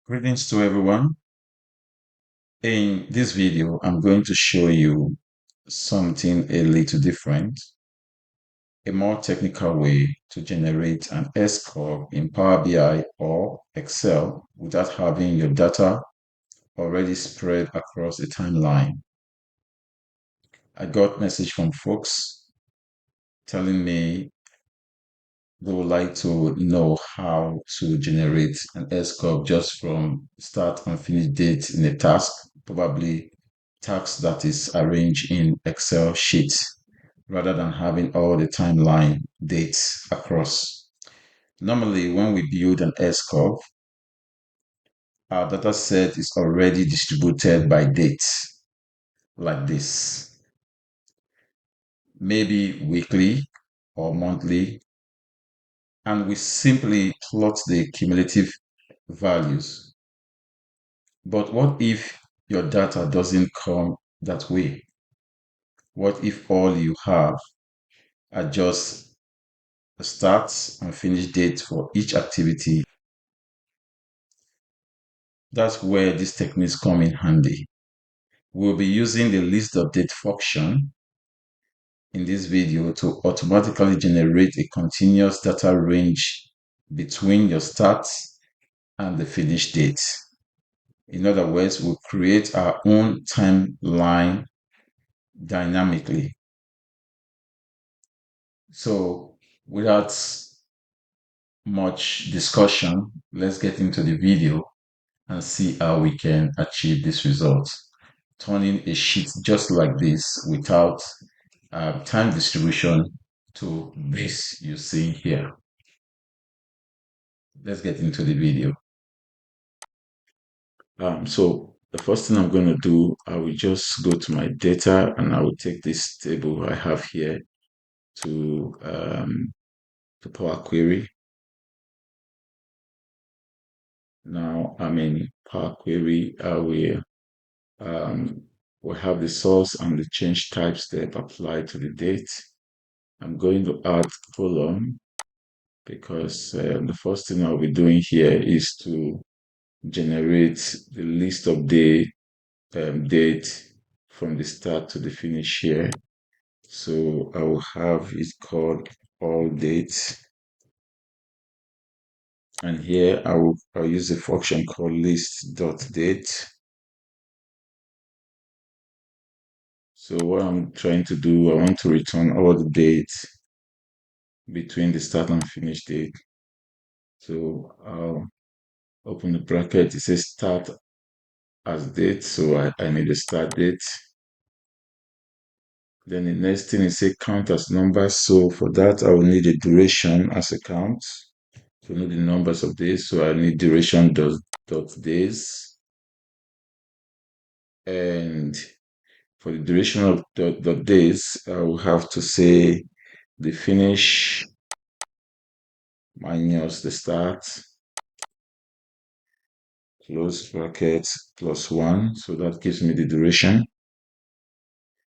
Greetings to everyone. In this video, I'm going to show you something a little different, a more technical way to generate an S-curve in Power BI or Excel without having your data already spread across a timeline. I got message from folks telling me they would like to know how to generate an S-curve just from start and finish date in a task, probably task that is arranged in Excel sheets rather than having all the timeline dates across. Normally, when we build an S-curve, our data set is already distributed by dates like this, maybe weekly or monthly, and we simply plot the cumulative values. But what if your data doesn't come that way? What if all you have are just a start and finish date for each activity? That's where these techniques come in handy. We'll be using the list.date function in this video to automatically generate a continuous data range between your start and the finish date. In other words, we'll create our own timeline dynamically. So without much discussion, let's get into the video and see how we can achieve this result. Turning a sheet just like this without time distribution to this you see here. Let's get into the video. So the first thing I'm going to do, I will just go to my data and I will take this table I have here to Power Query. Now I'm in Power Query. We have the source and the change type step applied to the date. I'm going to add column because the first thing I'll be doing here is to generate the list of date from the start to the finish here. So I will have it called all dates. And here I'll use a function called list.date. So what I'm trying to do, I want to return all the dates between the start and finish date. So I'll open the bracket. It says start as date, so I need a start date. Then the next thing is say count as numbers. So for that, I will need a duration as a count. To know the numbers of days, so I need duration dot days. And for the duration of dot days, I will have to say the finish minus the start, close bracket plus 1. So that gives me the duration.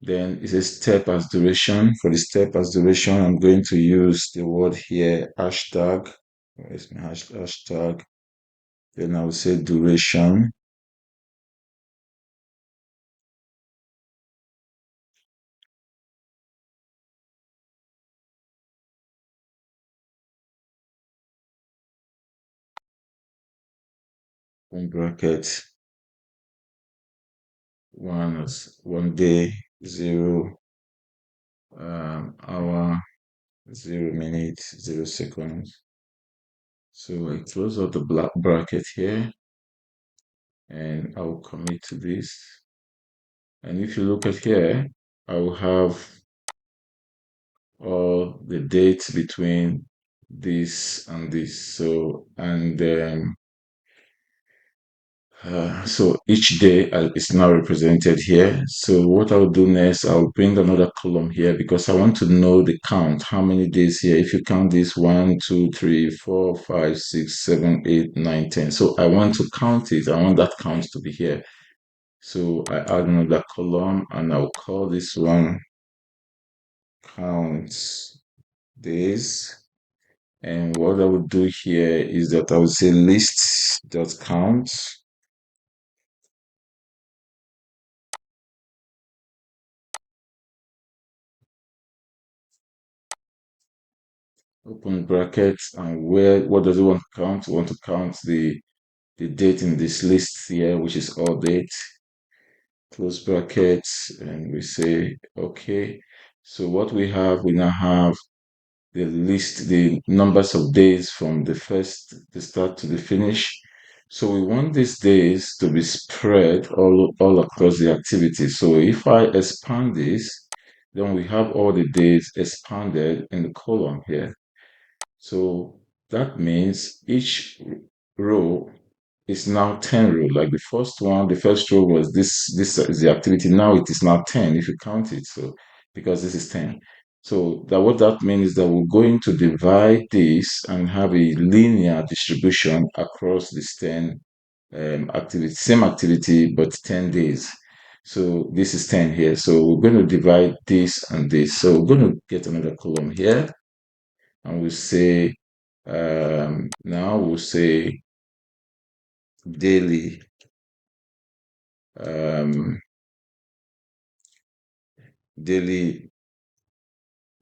Then it says step as duration. For the step as duration, I'm going to use the word here, hashtag. Where's my hashtag? Then I will say duration. One bracket, 1 day, 0 hour, 0 minute, 0 seconds. So I close out the black bracket here and I will commit to this. And if you look at here, I will have all the dates between this and this. So, and so each day is now represented here. So what I'll do next, I'll bring another column here because I want to know the count, how many days here. If you count this 1, 2, 3, 4, 5, 6, 7, 8, 9, 10. So I want to count it. I want that count to be here. So I add another column and I'll call this one count days. And what I would do here is that I would say list.count. Open brackets, and what does it want to count? We want to count the date in this list here, which is all date. Close brackets, and we say okay. So what we now have the list, the numbers of days from the start to the finish. So we want these days to be spread all across the activity. So if I expand this, then we have all the days expanded in the column here. So that means each row is now 10 row. Like the first row was this is the activity. Now it is now 10 if you count it. So because this is 10. So that what that means is that we're going to divide this and have a linear distribution across this 10 activity, same activity, but 10 days. So this is 10 here. So we're going to divide this and this. So we're going to get another column here, and we'll say now we'll say daily um, daily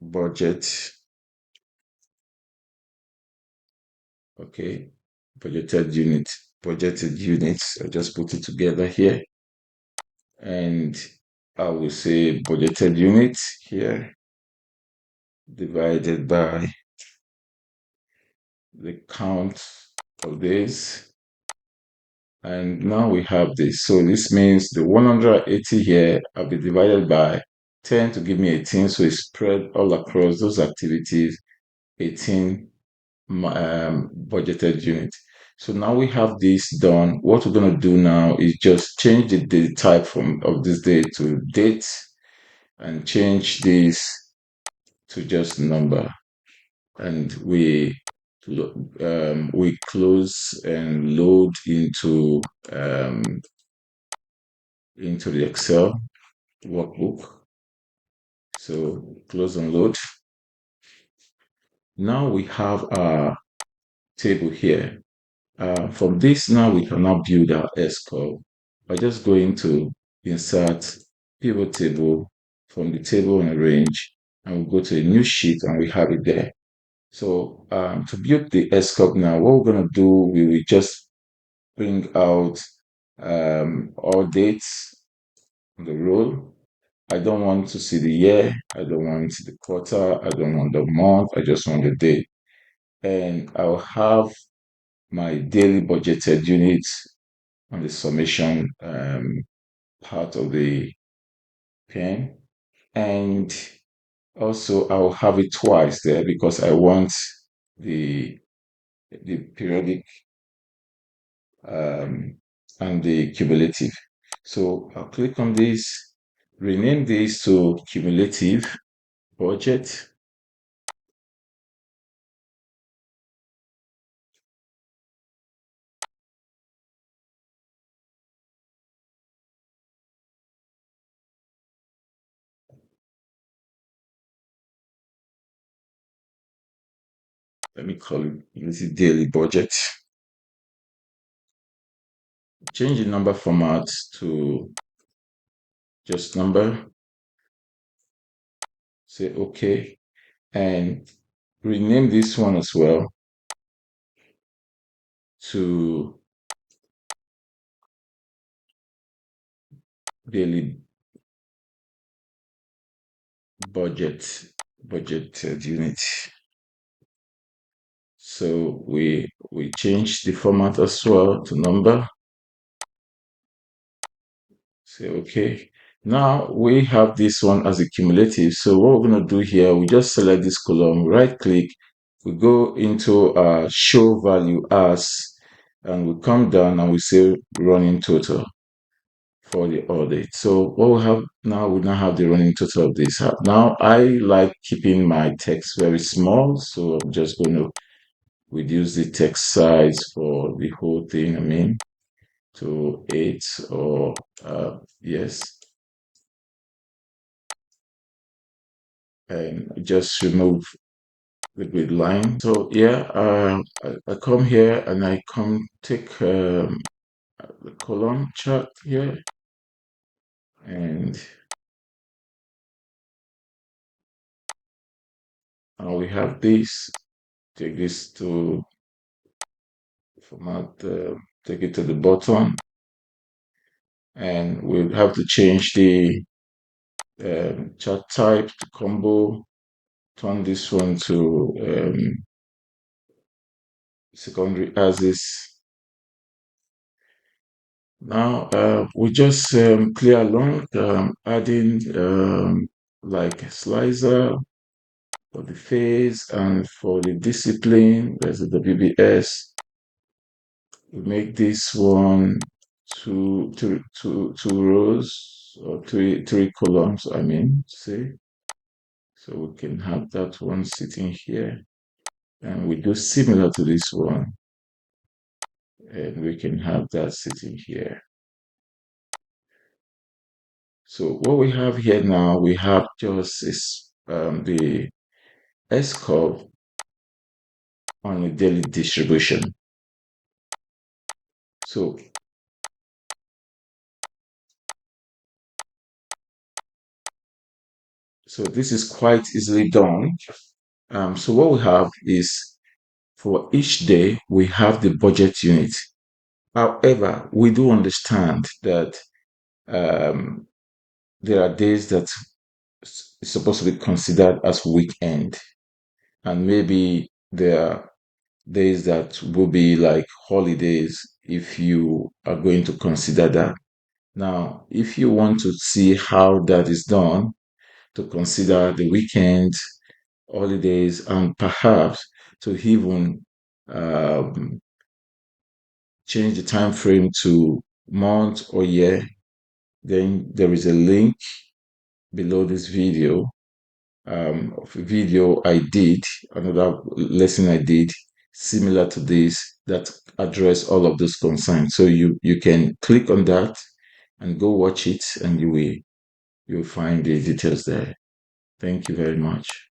budget. Okay, budgeted units. I just put it together here, and I will say budgeted units here divided by the count of days. And now we have this. So this means the 180 here will be divided by 10 to give me 18. So it's spread all across those activities, 18 budgeted units. So now we have this done. What we're going to do now is just change the type of this day to date, and change this to just number. And we close and load into the Excel workbook. So close and load. Now we have our table here. From this, now we can now build our S curve by just going to insert pivot table from the table and arrange, and we'll go to a new sheet and we have it there. So to build the S curve now, what we're going to do, we will just bring out all dates on the row. I don't want to see the year, I don't want the quarter, I don't want the month, I just want the day. And I'll have my daily budgeted units on the summation part of the pen. And also I'll have it twice there because I want the periodic and the cumulative. So I'll click on this, rename this to cumulative budget. Let me call it daily budget. Change the number format to just number. Say okay, and rename this one as well to daily budgeted unit. So we change the format as well to number. Say okay. Now we have this one as a cumulative. So what we're going to do here, we just select this column, right click, we go into show value as, and we come down and we say running total for the audit. So what we have now, we now have the running total of this. Now I like keeping my text very small, so I'm just going to reduce the text size for the whole thing. I mean, to 8 or yes, and just remove the grid line. So yeah, I come here and I come take the column chart here, and now we have this. Take this to format, take it to the bottom, and we'll have to change the chart type to combo, turn this one to secondary axis. Now we just clear along, adding like a slicer for the phase, and for the discipline, there's a WBS. We make this one two rows, or three columns, I mean, see. So we can have that one sitting here, and we do similar to this one, and we can have that sitting here. So what we have here now, we have just the S curve on a daily distribution. So this is quite easily done. So what we have is, for each day we have the budget unit. However, we do understand that um, there are days that is supposed to be considered as weekend, and maybe there are days that will be like holidays if you are going to consider that. Now, if you want to see how that is done, to consider the weekend, holidays, and perhaps to even um, change the time frame to month or year, then there is a link below this video, of a video I did, another lesson I did similar to this, that address all of those concerns. So you can click on that and go watch it, and you'll find the details there. Thank you very much.